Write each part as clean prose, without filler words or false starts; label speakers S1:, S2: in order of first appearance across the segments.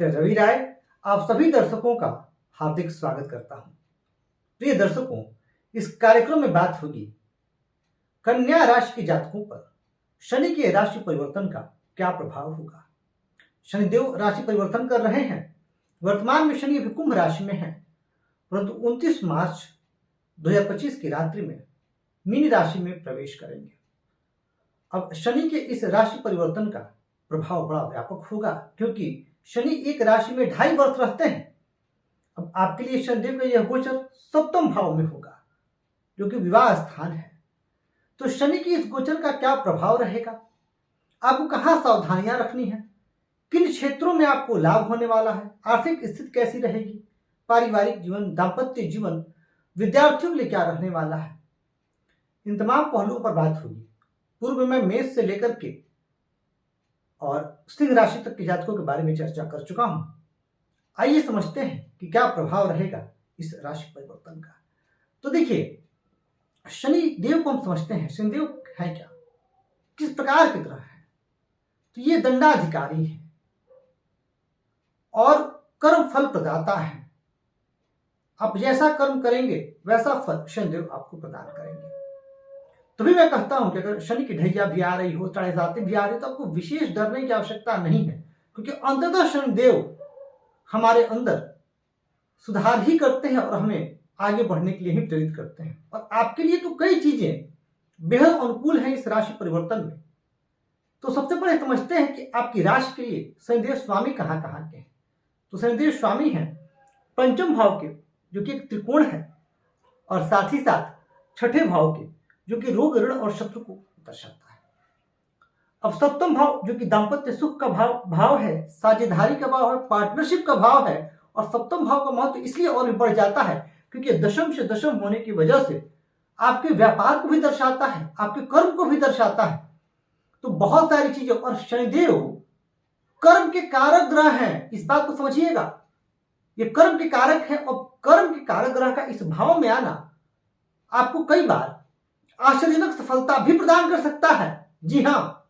S1: Doctor Ravi राय आप सभी दर्शकों का हार्दिक स्वागत करता हूं। प्रिय दर्शकों, इस कार्यक्रम में बात होगी कन्या राशि के जातकों पर शनि के राशि परिवर्तन का क्या प्रभाव होगा। शनिदेव राशि परिवर्तन कर रहे हैं। वर्तमान में शनि अभी कुंभ राशि में है, परंतु 29 मार्च 2025 की रात्रि में मीन राशि में प्रवेश करेंगे। अब शनि के इस राशि परिवर्तन का प्रभाव बड़ा व्यापक होगा, क्योंकि शनि एक राशि में 2.5 वर्ष रहते हैं। अब आपके लिए शनिदेव का यह गोचर सप्तम भाव में होगा, जो कि विवाह स्थान है। तो शनि की इस गोचर का क्या प्रभाव रहेगा, आपको कहाँ सावधानियां रखनी है, किन क्षेत्रों में आपको लाभ होने वाला है, आर्थिक स्थिति कैसी रहेगी, पारिवारिक जीवन, दाम्पत्य जीवन, विद्यार्थियों के लिए क्या रहने वाला है, इन तमाम पहलुओं पर बात होगी। पूर्व में मेष से लेकर के और सिंह राशि तक के जातकों के बारे में चर्चा कर चुका हूं। आइए समझते हैं कि क्या प्रभाव रहेगा इस राशि परिवर्तन का। तो देखिए, शनि देव को हम समझते हैं, शनिदेव है क्या, किस प्रकार की ग्रह है। तो ये दंडाधिकारी है और कर्म फल प्रदाता है। आप जैसा कर्म करेंगे वैसा फल शनिदेव आपको प्रदान करेंगे। तभी मैं कहता हूं कि अगर शनि की ढैया भी आ रही हो, 7.5 भी आ रही, तो आपको विशेष डरने की आवश्यकता नहीं है, क्योंकि अंततः शनिदेव हमारे अंदर सुधार ही करते हैं और हमें आगे बढ़ने के लिए ही प्रेरित करते हैं। और आपके लिए तो कई चीजें बेहद अनुकूल हैं इस राशि परिवर्तन में। तो सबसे पहले समझते हैं कि आपकी राशि के लिए शनिदेव स्वामी कहाँ कहाँ के हैं। तो शनिदेव स्वामी हैं पंचम भाव के, जो कि एक त्रिकोण है, और साथ ही साथ छठे भाव के, जो कि रोग, ऋण और शत्रु को दर्शाता है। अब सप्तम भाव, जो कि दाम्पत्य सुख का भाव है, साझेदारी का भाव है, पार्टनरशिप का भाव है। और सप्तम भाव का महत्व इसलिए और भी बढ़ जाता है क्योंकि दशम से दशम होने की वजह से आपके व्यापार को भी दर्शाता है, आपके कर्म को भी दर्शाता है। तो बहुत सारी चीजें, और शनिदेव कर्म के कारक ग्रह हैं, इस बात को समझिएगा। ये कर्म के कारक है, और कर्म के कारक ग्रह का इस भाव में आना आपको कई बार आश्चर्यजनक सफलता भी प्रदान कर सकता है। जी हाँ,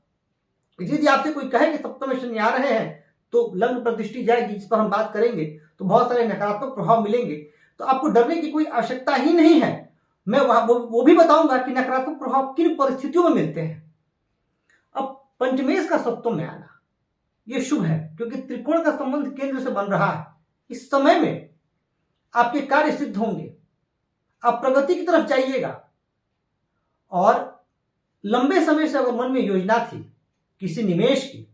S1: यदि आपसे कोई कहे कि सप्तम में शनि आ रहे हैं तो लग्न पर दृष्टि जाएगी, इस पर हम बात करेंगे, तो बहुत सारे नकारात्मक प्रभाव मिलेंगे, तो आपको डरने की कोई आवश्यकता ही नहीं है। मैं वो भी बताऊंगा कि नकारात्मक प्रभाव किन परिस्थितियों में मिलते हैं। अब पंचमेश का सप्तम में आना यह शुभ है, क्योंकि त्रिकोण का संबंध केंद्र से बन रहा है। इस समय में आपके कार्य सिद्ध होंगे, आप प्रगति की तरफ जाइएगा। और लंबे समय से अगर मन में योजना थी किसी निवेश की,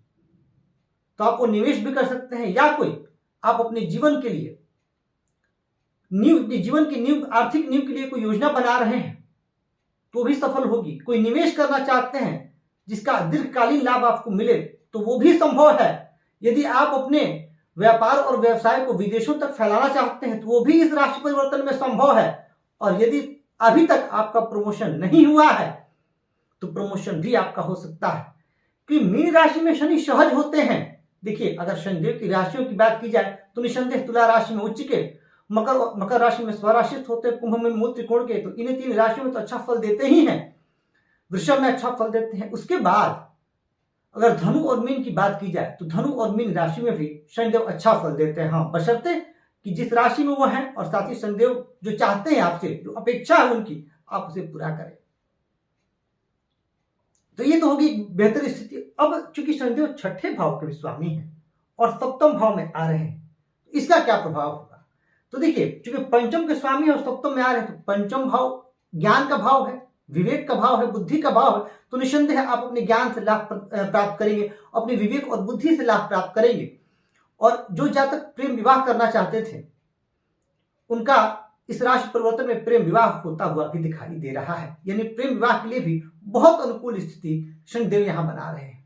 S1: तो आप वो निवेश भी कर सकते हैं, या कोई आप अपने जीवन के लिए जीवन की नींव, आर्थिक नींव के लिए कोई योजना बना रहे हैं तो भी सफल होगी। कोई निवेश करना चाहते हैं जिसका दीर्घकालीन लाभ आपको मिले, तो वो भी संभव है। यदि आप अपने व्यापार और व्यवसाय को विदेशों तक फैलाना चाहते हैं तो वो भी इस राशि परिवर्तन में संभव है। और यदि अभी तक आपका प्रमोशन नहीं हुआ है तो प्रमोशन भी आपका हो सकता है, कि मीन राशि में शनि सहज होते हैं। देखिए, अगर शनिदेव की राशियों की बात की जाए तो निसंदेह तुला राशि में उच्च के, मकर राशि में स्वराशित होते हैं, कुंभ में मूल त्रिकोण के, तो इन 3 राशियों में तो अच्छा फल देते ही हैं। वृषभ में अच्छा फल देते हैं। उसके बाद अगर धनु और मीन की बात की जाए तो धनु और मीन राशि में भी शनिदेव अच्छा फल देते हैं। हाँ, बशर्ते कि जिस राशि में वो हैं, और साथ ही शनिदेव जो चाहते हैं आपसे, जो अपेक्षा है उनकी, आप उसे पूरा करें। तो ये तो होगी बेहतर स्थिति। अब चूंकि शनिदेव छठे भाव के भी स्वामी हैं और सप्तम भाव में आ रहे हैं, इसका क्या प्रभाव होगा। तो देखिए, चूंकि पंचम के स्वामी और सप्तम में आ रहे हैं, तो पंचम भाव ज्ञान का भाव है, विवेक का भाव है, बुद्धि का भाव है। तो निसंदेह आप अपने ज्ञान से लाभ प्राप्त करेंगे, अपने विवेक और बुद्धि से लाभ प्राप्त करेंगे। और जो जातक प्रेम विवाह करना चाहते थे, उनका इस राशि परिवर्तन में प्रेम विवाह होता हुआ भी दिखाई दे रहा है। यानी प्रेम विवाह के लिए भी बहुत अनुकूल स्थिति शनिदेव यहां बना रहे हैं।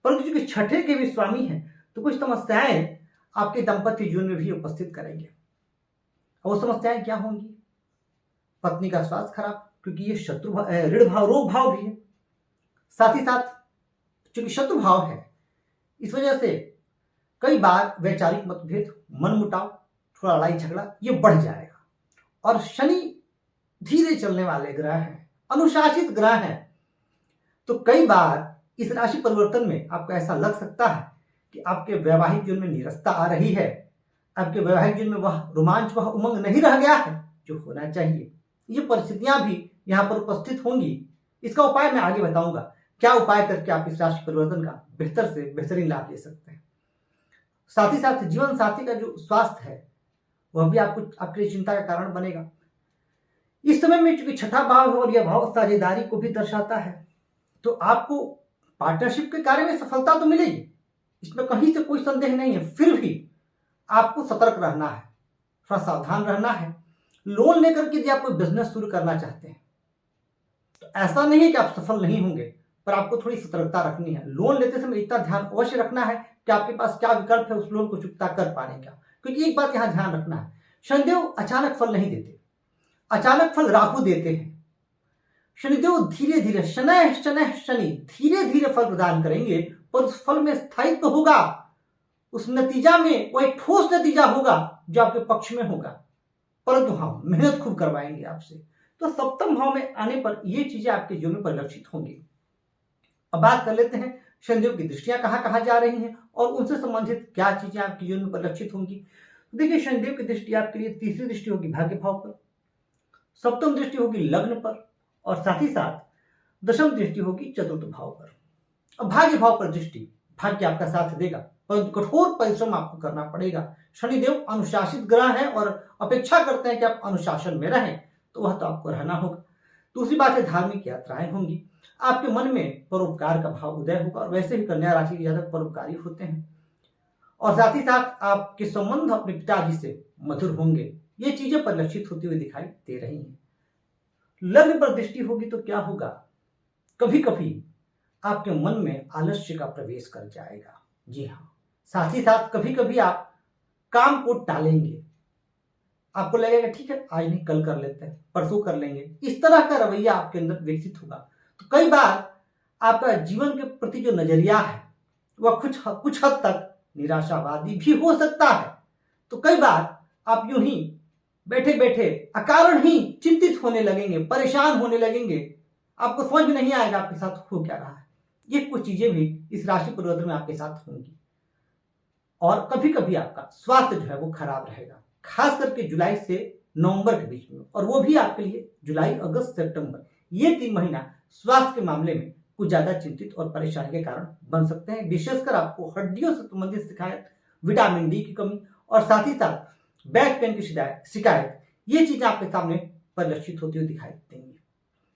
S1: परंतु चूंकि छठे के भी स्वामी हैं, तो कुछ समस्याएं आपके दाम्पत्य जीवन में भी उपस्थित करेंगे। और वो समस्याएं क्या होंगी। पत्नी का स्वास्थ्य खराब, क्योंकि ये शत्रु ऋण भाव, रोग भाव भी है। साथ ही साथ चूंकि शत्रु भाव है, इस वजह से कई बार वैचारिक मतभेद, मनमुटाव, थोड़ा लड़ाई झगड़ा ये बढ़ जाएगा। और शनि धीरे चलने वाले ग्रह हैं, अनुशासित ग्रह हैं, तो कई बार इस राशि परिवर्तन में आपको ऐसा लग सकता है कि आपके वैवाहिक जीवन में निरस्ता आ रही है, आपके वैवाहिक जीवन में वह रोमांच, वह उमंग नहीं रह गया है जो होना चाहिए। ये परिस्थितियां भी यहाँ पर उपस्थित होंगी। इसका उपाय मैं आगे बताऊंगा, क्या उपाय करके आप इस राशि परिवर्तन का बेहतर से बेहतरीन लाभ ले सकते हैं। साथ ही साथ जीवन साथी का जो स्वास्थ्य है वह भी आपको आपके लिए चिंता का कारण बनेगा। इस समय में चूंकि छठा भाव है और यह भाव साझेदारी को भी दर्शाता है, तो आपको पार्टनरशिप के कार्य में सफलता तो मिलेगी, इसमें कहीं से कोई संदेह नहीं है। फिर भी आपको सतर्क रहना है, थोड़ा सावधान रहना है। लोन लेकर के यदि आप कोई बिजनेस शुरू करना चाहते हैं तो ऐसा नहीं है कि आप सफल नहीं होंगे, पर आपको थोड़ी सतर्कता रखनी है। लोन लेते समय इतना ध्यान अवश्य रखना है कि आपके पास क्या विकल्प है उस लोन को चुकता कर पाने का। क्योंकि एक बात यहां ध्यान रखना है, शनिदेव अचानक फल नहीं देते, अचानक फल राहु देते हैं। शनिदेव धीरे धीरे शनैः शनैः शनि धीरे धीरे फल प्रदान करेंगे, पर उस फल में स्थायित्व होगा, उस नतीजा में वो एक ठोस नतीजा होगा जो आपके पक्ष में होगा। परंतु हाँ, मेहनत खूब करवाएंगे आपसे। तो सप्तम भाव में आने पर ये चीजें आपके जीवन में परिलक्षित होंगी। अब बात कर लेते हैं शनिदेव की दृष्टियां कहां कहां जा रही हैं और उनसे संबंधित क्या चीजें आपके जीवन में परिलक्षित होंगी। देखिए, शनिदेव की दृष्टि आपके लिए तीसरी दृष्टि होगी भाग्य भाव पर, सप्तम दृष्टि होगी लग्न पर, और साथ ही साथ दशम दृष्टि होगी चतुर्थ भाव पर। अब भाग्य भाव पर दृष्टि, भाग्य आपका साथ देगा, परंतु कठोर परिश्रम आपको करना पड़ेगा। शनिदेव अनुशासित ग्रह हैं और अपेक्षा करते हैं कि आप अनुशासन में रहें, तो वह तो आपको रहना होगा। दूसरी बात है, धार्मिक यात्राएं होंगी, आपके मन में परोपकार का भाव उदय होगा, और वैसे भी कन्या राशि के जातक परोपकारी होते हैं। और साथ ही साथ आपके संबंध अपने पिताजी से मधुर होंगे। ये चीजें परिलक्षित होती हुई दिखाई दे रही हैं। लग्न पर दृष्टि होगी तो क्या होगा, कभी कभी आपके मन में आलस्य का प्रवेश कर जाएगा। जी हाँ, साथ ही साथ कभी कभी आप काम को टालेंगे, आपको लगेगा ठीक है आज नहीं कल कर लेते हैं, परसों कर लेंगे, इस तरह का रवैया आपके अंदर विकसित होगा। तो कई बार आपका जीवन के प्रति जो नजरिया है वह कुछ हद तक निराशावादी भी हो सकता है। तो कई बार आप यूं ही बैठे बैठे अकारण ही चिंतित होने लगेंगे, परेशान होने लगेंगे, आपको समझ में नहीं आएगा आपके साथ हो क्या रहा है। ये कुछ चीजें भी इस राशि परिवर्तन में आपके साथ होंगी। और कभी कभी आपका स्वास्थ्य जो है वो खराब रहेगा, खास करके जुलाई से नवंबर के बीच में, और वो भी आपके लिए जुलाई अगस्त सितंबर, ये 3 महीना स्वास्थ्य के मामले में कुछ ज्यादा चिंतित और परेशानी के कारण बन सकते हैं। विशेषकर आपको हड्डियों से संबंधित शिकायत, विटामिन डी की कमी, और साथ ही साथ बैक पेन की शिकायत, ये चीजें आपके सामने परिलक्षित होती हुई दिखाई देंगी।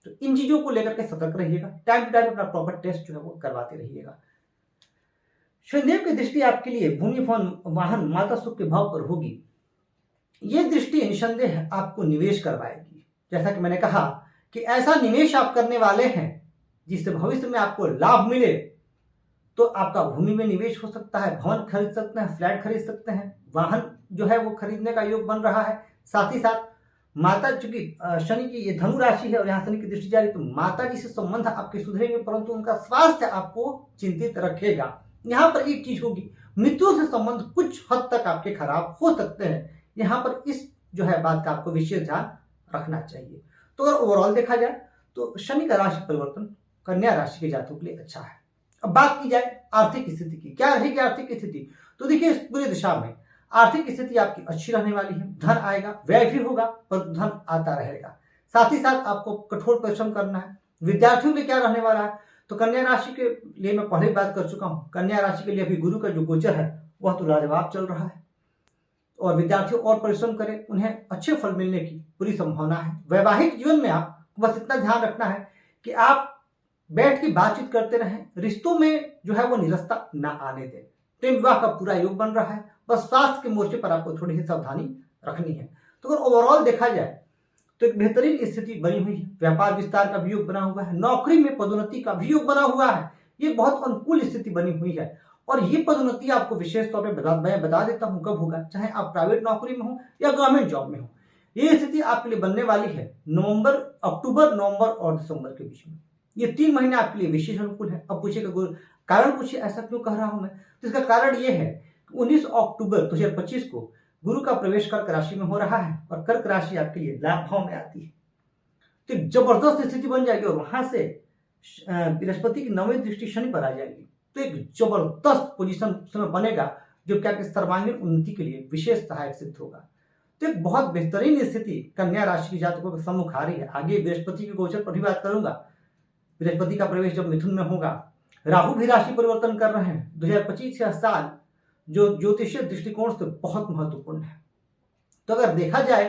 S1: तो इन चीजों को लेकर के सतर्क रहिएगा, टाइम टू टाइम अपना प्रॉपर टेस्ट जो है वो करवाते रहिएगा। शनिदेव की दृष्टि आपके लिए भूमि भवन वाहन माता सुख के भाव पर होगी। ये दृष्टि निसंदेह आपको निवेश करवाएगी। जैसा कि मैंने कहा कि ऐसा निवेश आप करने वाले हैं जिससे भविष्य में आपको लाभ मिले। तो आपका भूमि में निवेश हो सकता है, भवन खरीद सकते हैं, फ्लैट खरीद सकते हैं, वाहन जो है वो खरीदने का योग बन रहा है। साथ ही साथ माता, चूंकि शनि की ये धनु राशि है और यहाँ शनि की दृष्टि जा रही, तो माता जी से संबंध आपके सुधरेंगे, परंतु उनका स्वास्थ्य आपको चिंतित रखेगा। यहाँ पर एक चीज होगी, मृत्यु से संबंध कुछ हद तक आपके खराब हो सकते हैं। यहाँ पर इस जो है बात का आपको विशेष ध्यान रखना चाहिए। तो अगर ओवरऑल देखा जाए तो शनि का राशि परिवर्तन कन्या राशि के जातकों के लिए अच्छा है। अब बात की जाए आर्थिक स्थिति की, क्या रहेगी आर्थिक स्थिति, तो देखिए इस पूरी दिशा में आर्थिक स्थिति आपकी अच्छी रहने वाली है। धन आएगा, व्यय भी होगा, पर धन आता रहेगा। साथ ही साथ आपको कठोर परिश्रम करना है। विद्यार्थियों के क्या रहने वाला है, तो कन्या राशि के लिए मैं पहले बात कर चुका हूं। कन्या राशि के लिए अभी गुरु का जो गोचर है वह तो लाजवाब चल रहा है, और विद्यार्थी और परिश्रम करें, उन्हें अच्छे फल मिलने की पूरी संभावना है। वैवाहिक जीवन में आप बस इतना ध्यान रखना है कि आप बैठ के बातचीत करते रहें, रिश्तों में जो है वो निरस्ता ना आने दें। प्रेम विवाह का पूरा योग बन रहा है, बस स्वास्थ्य के मोर्चे पर आपको थोड़ी सी सावधानी रखनी है। तो अगर ओवरऑल देखा जाए तो एक बेहतरीन स्थिति बनी हुई है। व्यापार विस्तार का भी योग बना हुआ है, नौकरी में पदोन्नति का भी योग बना हुआ है। ये बहुत अनुकूल स्थिति बनी हुई है, और ये पदोन्नति आपको विशेष तौर पर मैं बता देता हूं कब होगा, चाहे आप प्राइवेट नौकरी में हो या गवर्नमेंट जॉब में हो। ये स्थिति आपके लिए बनने वाली है अक्टूबर, नवंबर और दिसंबर के बीच में। ये 3 महीने आपके लिए विशेष अनुकूल है। अब पूछिएगा कारण पूछिए ऐसा क्यों कह रहा हूं मैं, तो इसका कारण ये है कि 19 अक्टूबर 2025 को गुरु का प्रवेश कर्क राशि में हो रहा है, और कर्क राशि आपके लिए लाभ भाव में आती है। तो जबरदस्त स्थिति बन जाएगी, और वहां से बृहस्पति की 9वीं दृष्टि शनि पर आ जाएगी। तो एक जबरदस्त पोजीशन उसमें बनेगा जो क्या कि सर्वांगीण उन्नति के लिए विशेष सहायक सिद्ध होगा। तो एक बहुत बेहतरीन स्थिति कन्या राशि के जातकों के सम्मुख आ रही है। आगे बृहस्पति के गोचर पर भी बात करूंगा। बृहस्पति का प्रवेश जब मिथुन में होगा, राहु भी राशि परिवर्तन कर रहे हैं। 2025 यह साल जो ज्योतिषीय दृष्टिकोण से बहुत महत्वपूर्ण है। तो अगर देखा जाए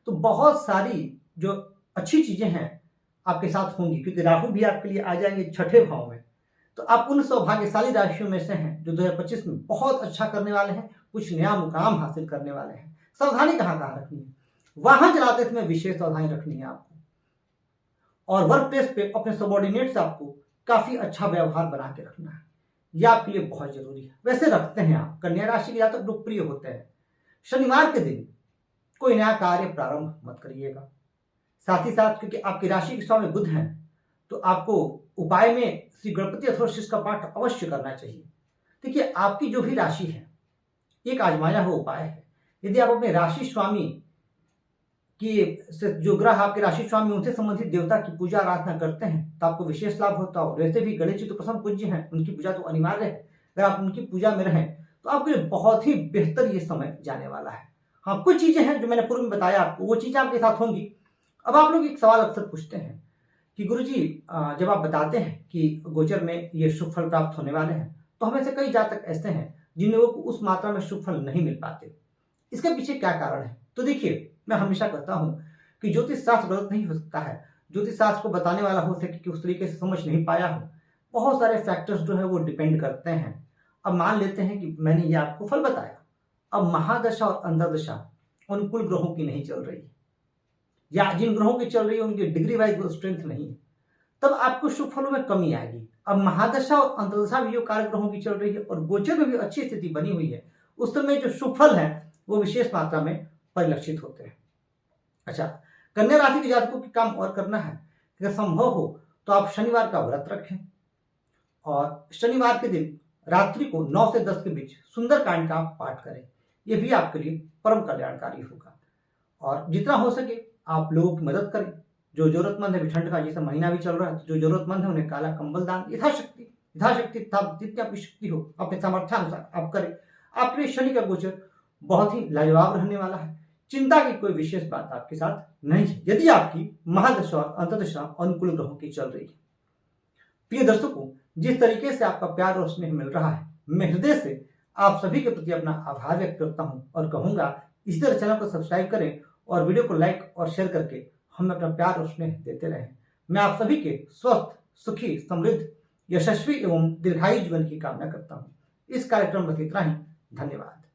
S1: तो बहुत सारी जो अच्छी चीजें हैं आपके साथ होंगी, क्योंकि राहु भी आपके लिए आ जाएंगे छठे भाव में। तो आप उन सौभाग्यशाली राशियों में से हैं जो 2025 में बहुत अच्छा करने वाले हैं, कुछ नया मुकाम हासिल करने वाले हैं। सावधानी कहाँ कहाँ रखनी है? वाहन चलाते समय विशेष सावधानी रखनी है आपको, और वर्क प्लेस पे अपने सबॉर्डिनेट से आपको काफी अच्छा व्यवहार बना के रखना है। यह आपके लिए बहुत जरूरी है। वैसे रखते हैं आप, कन्या राशि के जातक लोकप्रिय होते हैं। शनिवार के दिन कोई नया कार्य प्रारंभ मत करिएगा। साथ ही साथ क्योंकि आपकी राशि के स्वामी बुध हैं, तो आपको उपाय में श्री गणपति अथर्वशीष का पाठ अवश्य करना चाहिए। देखिए, आपकी जो भी राशि है एक आजमाया हुआ उपाय है। यदि आप अपने राशि स्वामी की जो ग्रह आपके राशि स्वामी उनसे संबंधित देवता की पूजा आराधना करते हैं तो आपको विशेष लाभ होता हो। वैसे भी गणेश जी तो प्रथम पूज्य हैं, उनकी पूजा तो अनिवार्य है। अगर आप उनकी पूजा में रहें तो आपके लिए बहुत ही बेहतर ये समय जाने वाला है। हाँ, कुछ चीजें हैं जो मैंने पूर्व में बताया आपको, वो चीजें आपके साथ होंगी। अब आप लोग एक सवाल अक्सर पूछते हैं कि गुरुजी, जब आप बताते हैं कि गोचर में ये शुभ फल प्राप्त होने वाले हैं, तो हमें से कई जातक ऐसे हैं जिन लोगों को उस मात्रा में शुभ फल नहीं मिल पाते। इसके पीछे क्या कारण है? तो देखिए, मैं हमेशा कहता हूं कि ज्योतिष शास्त्र गलत नहीं हो सकता है। ज्योतिष शास्त्र को बताने वाला हो सके कि उस तरीके से समझ नहीं पाया हो। बहुत सारे फैक्टर्स जो है वो डिपेंड करते हैं। अब मान लेते हैं कि मैंने ये आपको फल बताया, अब महादशा और अंतर्दशा अनुकूल ग्रहों की नहीं चल रही, या जिन ग्रहों की चल रही है उनकी डिग्री वाइज वो स्ट्रेंथ नहीं है, तब आपको शुभ फलों में कमी आएगी। अब महादशा और अंतर्दशा भी जो कारक ग्रहों की चल रही है और गोचर में भी अच्छी स्थिति बनी हुई है, उस समय जो शुभ फल है वो विशेष मात्रा में परिलक्षित होते हैं। अच्छा, कन्या राशि के जातकों की काम और करना है। अगर संभव हो तो आप शनिवार का व्रत रखें, और शनिवार के दिन रात्रि को 9 से 10 के बीच सुंदरकांड का पाठ करें। यह भी आपके लिए परम कल्याणकारी होगा। और जितना हो सके आप लोगों की मदद करें। जो जरूरतमंद है, ठंड का जैसा महीना भी चल रहा है, तो जो जरूरतमंद है उन्हें काला कंबल दान यथाशक्ति जितनी आपकी शक्ति हो अपने सामर्थ्यानुसार आप करें। आपके लिए शनि का गोचर बहुत ही लाजवाब रहने वाला है। चिंता की कोई विशेष बात आपके साथ नहीं है यदि आपकी महादशा और अंतर्दशा अनुकूल ग्रहों की चल रही है। प्रिय दर्शकों, जिस तरीके से आपका प्यार और स्नेह मिल रहा है, मैं हृदय से आप सभी के प्रति अपना आभार व्यक्त करता हूं और कहूंगा इसी तरह चैनल को सब्सक्राइब करें और वीडियो को लाइक और शेयर करके हमें अपना प्यार और स्नेह देते रहें। मैं आप सभी के स्वस्थ, सुखी, समृद्ध, यशस्वी एवं दीर्घायु जीवन की कामना करता हूं। इस कार्यक्रम में इतना ही। धन्यवाद।